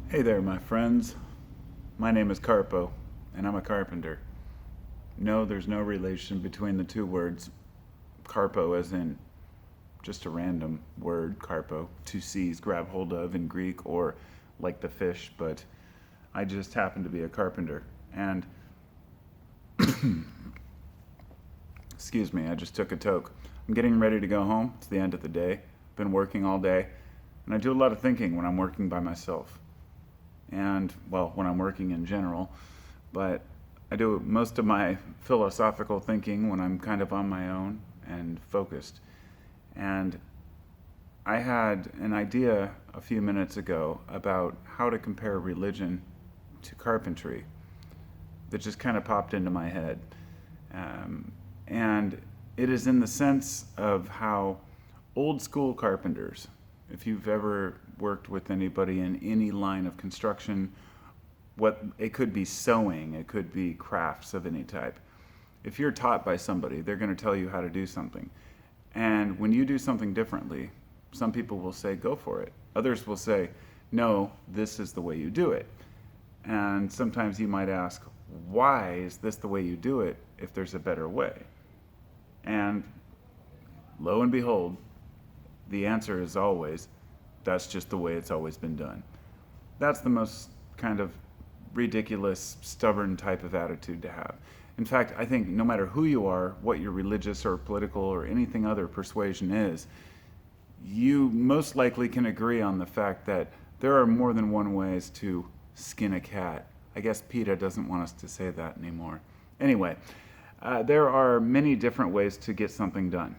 Hey there, my friends. My name is Carpo, and I'm a carpenter. No, there's no relation between the two words. Carpo, as in just a random word, carpo, to seize, grab hold of in Greek, or like the fish, but I just happen to be a carpenter. And, excuse me, I just took a toke. I'm getting ready to go home. It's the end of the day. Been working all day, and I do a lot of thinking when I'm working by myself. And, well, when I'm working in general, but I do most of my philosophical thinking when I'm kind of on my own and focused. And I had an idea a few minutes ago about how to compare religion to carpentry that just kind of popped into my head. And it is in the sense of how old school carpenters, if you've ever worked with anybody in any line of construction, what it could be sewing, it could be crafts of any type. If you're taught by somebody, they're going to tell you how to do something. And when you do something differently, some people will say, go for it. Others will say, no, this is the way you do it. And sometimes you might ask, why is this the way you do it if there's a better way? And lo and behold, the answer is always, that's just the way it's always been done. That's the most kind of ridiculous, stubborn type of attitude to have. In fact, I think no matter who you are, what your religious or political or anything other persuasion is, you most likely can agree on the fact that there are more than one ways to skin a cat. I guess PETA doesn't want us to say that anymore. Anyway, there are many different ways to get something done.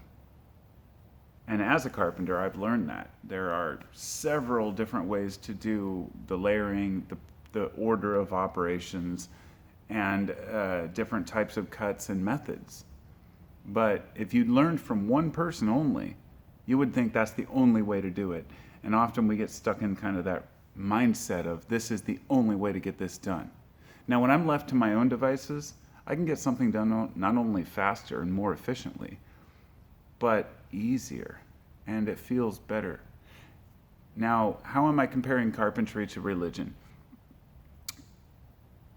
And as a carpenter, I've learned that. There are several different ways to do the layering, the order of operations, and different types of cuts and methods. But if you learned from one person only, you would think that's the only way to do it. And often we get stuck in kind of that mindset of this is the only way to get this done. Now, when I'm left to my own devices, I can get something done not only faster and more efficiently, but easier, and it feels better. Now, how am I comparing carpentry to religion?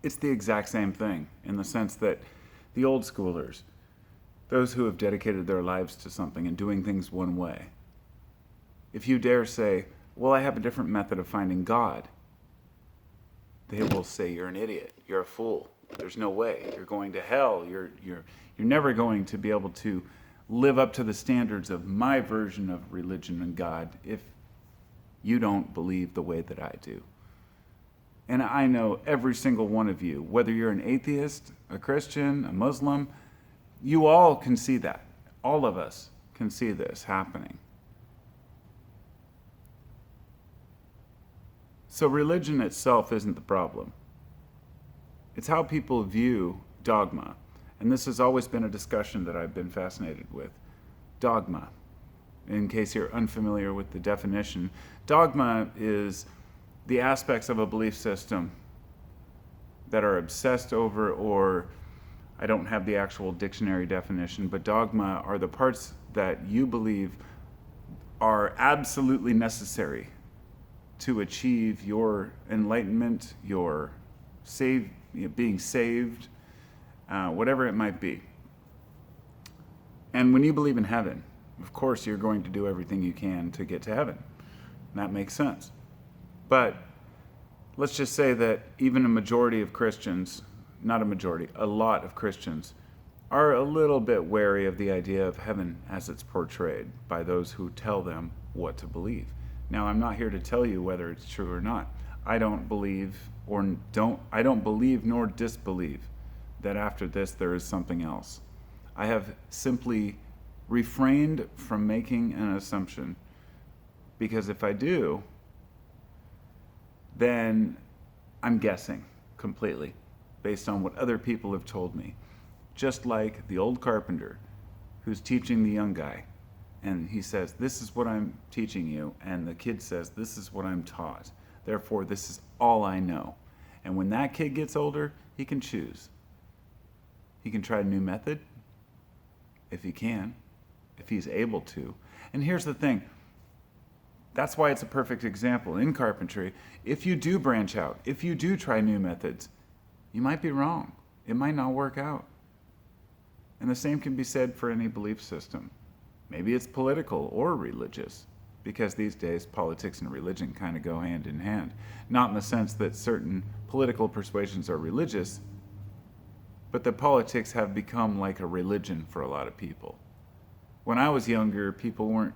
It's the exact same thing in the sense that the old schoolers, those who have dedicated their lives to something and doing things one way, if you dare say, well, I have a different method of finding God, they will say you're an idiot, you're a fool, there's no way, you're going to hell, you're never going to be able to live up to the standards of my version of religion and God if you don't believe the way that I do. And I know every single one of you, whether you're an atheist, a Christian, a Muslim, you all can see that. All of us can see this happening. So religion itself isn't the problem. It's how people view dogma. And this has always been a discussion that I've been fascinated with. Dogma. In case you're unfamiliar with the definition, dogma is the aspects of a belief system that are obsessed over, or I don't have the actual dictionary definition, but dogma are the parts that you believe are absolutely necessary to achieve your enlightenment, your being saved, whatever it might be. And when you believe in heaven, of course you're going to do everything you can to get to heaven. And that makes sense. But let's just say that even a majority of Christians, not a majority, a lot of Christians, are a little bit wary of the idea of heaven as it's portrayed by those who tell them what to believe. Now, I'm not here to tell you whether it's true or not. I don't believe nor disbelieve that after this there is something else. I have simply refrained from making an assumption, because if I do, then I'm guessing completely based on what other people have told me. Just like the old carpenter who's teaching the young guy, and he says, this is what I'm teaching you, and the kid says, this is what I'm taught. Therefore, this is all I know. And when that kid gets older, he can choose. He can try a new method, if he can, if he's able to. And here's the thing. That's why it's a perfect example in carpentry. If you do branch out, if you do try new methods, you might be wrong. It might not work out. And the same can be said for any belief system. Maybe it's political or religious, because these days politics and religion kind of go hand in hand. Not in the sense that certain political persuasions are religious, but the politics have become like a religion for a lot of people. When I was younger, people weren't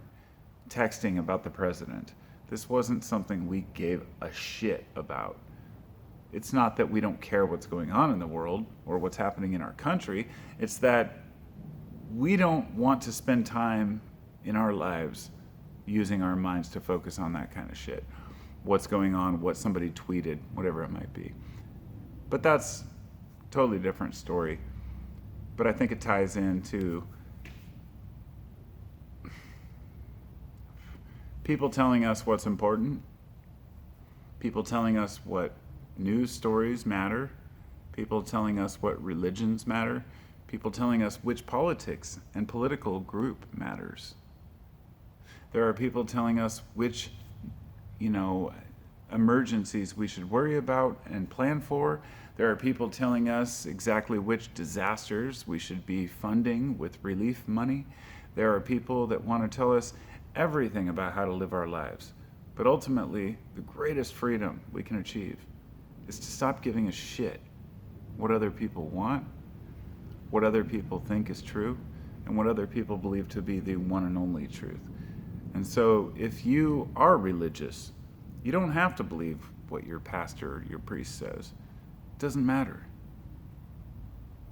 texting about the president. This wasn't something we gave a shit about. It's not that we don't care what's going on in the world or what's happening in our country. It's that we don't want to spend time in our lives using our minds to focus on that kind of shit. What's going on, what somebody tweeted, whatever it might be. But that's a totally different story. But I think it ties into people telling us what's important, people telling us what news stories matter, people telling us what religions matter, people telling us which politics and political group matters. There are people telling us which, emergencies we should worry about and plan for. There are people telling us exactly which disasters we should be funding with relief money. There are people that want to tell us everything about how to live our lives. But ultimately, the greatest freedom we can achieve is to stop giving a shit what other people want, what other people think is true, and what other people believe to be the one and only truth. And so if you are religious, you don't have to believe what your pastor or your priest says. It doesn't matter.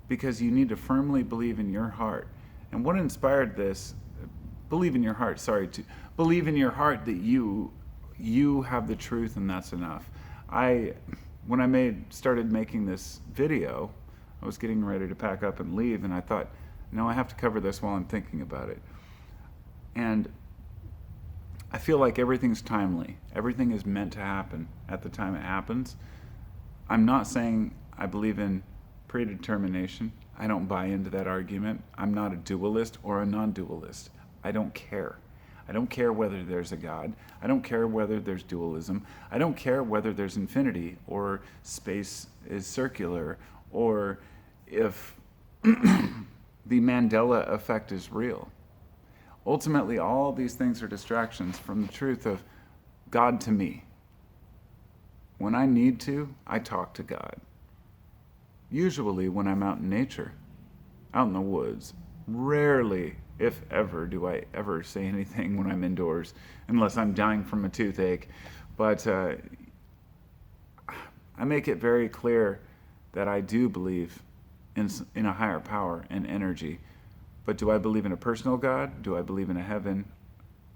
Because you need to firmly believe in your heart. And what inspired this, believe in your heart that you have the truth and that's enough. When I started making this video, I was getting ready to pack up and leave, and I thought, no, I have to cover this while I'm thinking about it. And I feel like everything's timely. Everything is meant to happen at the time it happens. I'm not saying I believe in predetermination. I don't buy into that argument. I'm not a dualist or a non-dualist. I don't care. I don't care whether there's a God. I don't care whether there's dualism. I don't care whether there's infinity or space is circular or if the Mandela effect is real. Ultimately, all these things are distractions from the truth of God to me. When I need to, I talk to God. Usually when I'm out in nature, out in the woods. Rarely, if ever, do I ever say anything when I'm indoors, unless I'm dying from a toothache. But I make it very clear that I do believe in a higher power and energy. But do I believe in a personal God? Do I believe in a heaven,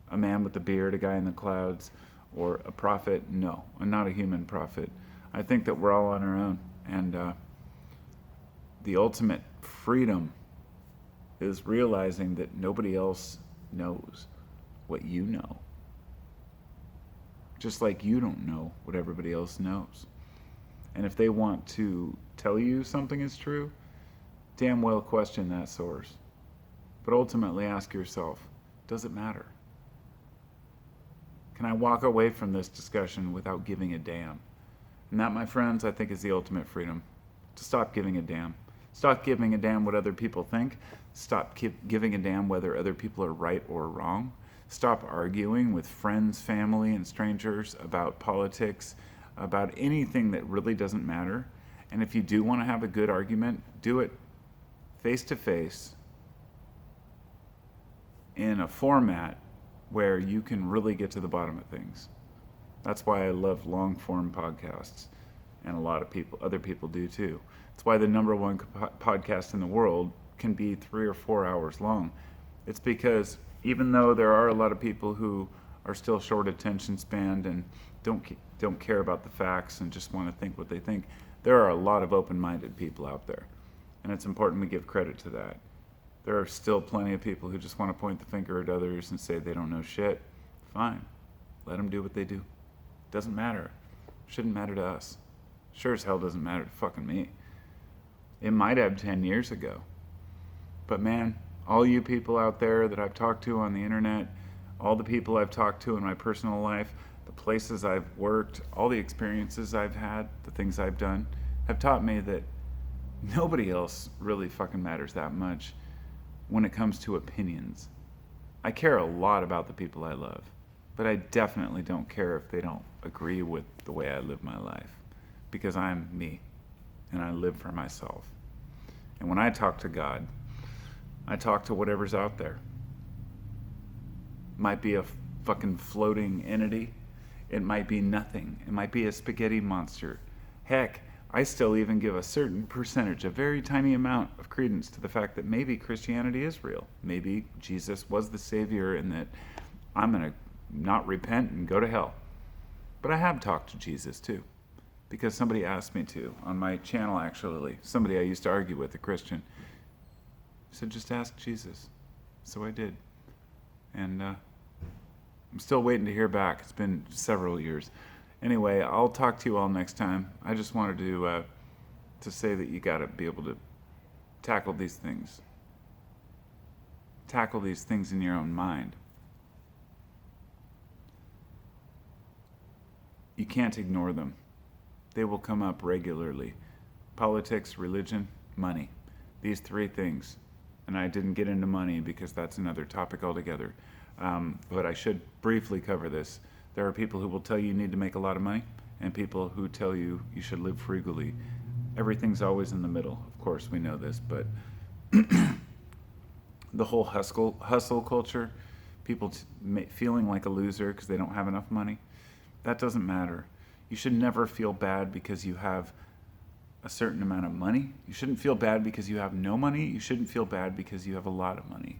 a man with a beard, a guy in the clouds, or a prophet? No, I'm not a human prophet. I think that we're all on our own. And the ultimate freedom is realizing that nobody else knows what you know. Just like you don't know what everybody else knows. And if they want to tell you something is true, damn well question that source. But ultimately ask yourself, does it matter? Can I walk away from this discussion without giving a damn? And that, my friends, I think is the ultimate freedom. To stop giving a damn. Stop giving a damn what other people think. Stop giving a damn whether other people are right or wrong. Stop arguing with friends, family, and strangers about politics, about anything that really doesn't matter. And if you do want to have a good argument, do it face to face in a format where you can really get to the bottom of things. That's why I love long form podcasts, and a lot of other people do too. It's why the number one podcast in the world can be 3 or 4 hours long. It's because even though there are a lot of people who are still short attention span and don't care about the facts and just want to think what they think, there are a lot of open-minded people out there, and it's important we give credit to that. There are still plenty of people who just want to point the finger at others and say they don't know shit. Fine. Let them do what they do. Doesn't matter. Shouldn't matter to us. Sure as hell doesn't matter to fucking me. It might have 10 years ago. But man, all you people out there that I've talked to on the internet, all the people I've talked to in my personal life, the places I've worked, all the experiences I've had, the things I've done, have taught me that nobody else really fucking matters that much when it comes to opinions. I care a lot about the people I love, but I definitely don't care if they don't agree with the way I live my life, because I'm me and I live for myself. And when I talk to God, I talk to whatever's out there. Might be a fucking floating entity. It might be nothing. It might be a spaghetti monster. Heck, I still even give a certain percentage, a very tiny amount of credence to the fact that maybe Christianity is real. Maybe Jesus was the Savior and that I'm going to not repent and go to hell. But I have talked to Jesus too, because somebody asked me to on my channel, actually. Somebody I used to argue with, a Christian, said, just ask Jesus. So I did. And I'm still waiting to hear back. It's been several years. Anyway, I'll talk to you all next time. I just wanted to say that you got to be able to tackle these things. Tackle these things in your own mind. You can't ignore them. They will come up regularly. Politics, religion, money. These three things. And I didn't get into money because that's another topic altogether. But I should briefly cover this. There are people who will tell you need to make a lot of money, and people who tell you you should live frugally. Everything's always in the middle. Of course, we know this, but the whole hustle culture, people feeling like a loser because they don't have enough money, that doesn't matter. You should never feel bad because you have a certain amount of money. You shouldn't feel bad because you have no money. You shouldn't feel bad because you have a lot of money.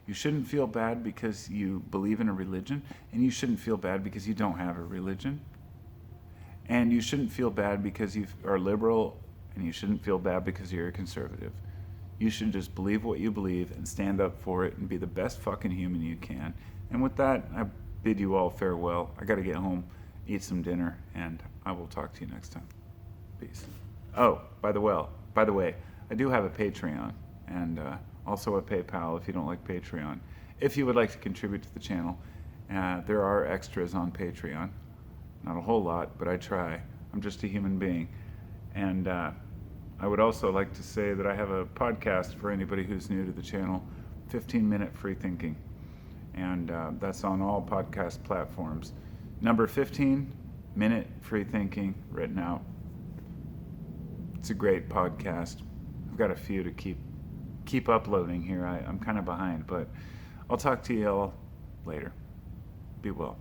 You shouldn't feel bad because you believe in a religion, and you shouldn't feel bad because you don't have a religion. And you shouldn't feel bad because you are liberal, and you shouldn't feel bad because you're a conservative. You should just believe what you believe and stand up for it and be the best fucking human you can. And with that, I bid you all farewell. I got to get home, eat some dinner, and I will talk to you next time. Peace. Oh, by the way, I do have a Patreon, and also a PayPal if you don't like Patreon. If you would like to contribute to the channel, there are extras on Patreon. Not a whole lot, but I try. I'm just a human being. And I would also like to say that I have a podcast for anybody who's new to the channel, 15-Minute Free Thinking. And that's on all podcast platforms. Number 15, Minute Free Thinking, written out. It's a great podcast. I've got a few to keep uploading here. I'm kind of behind, but I'll talk to you all later. Be well.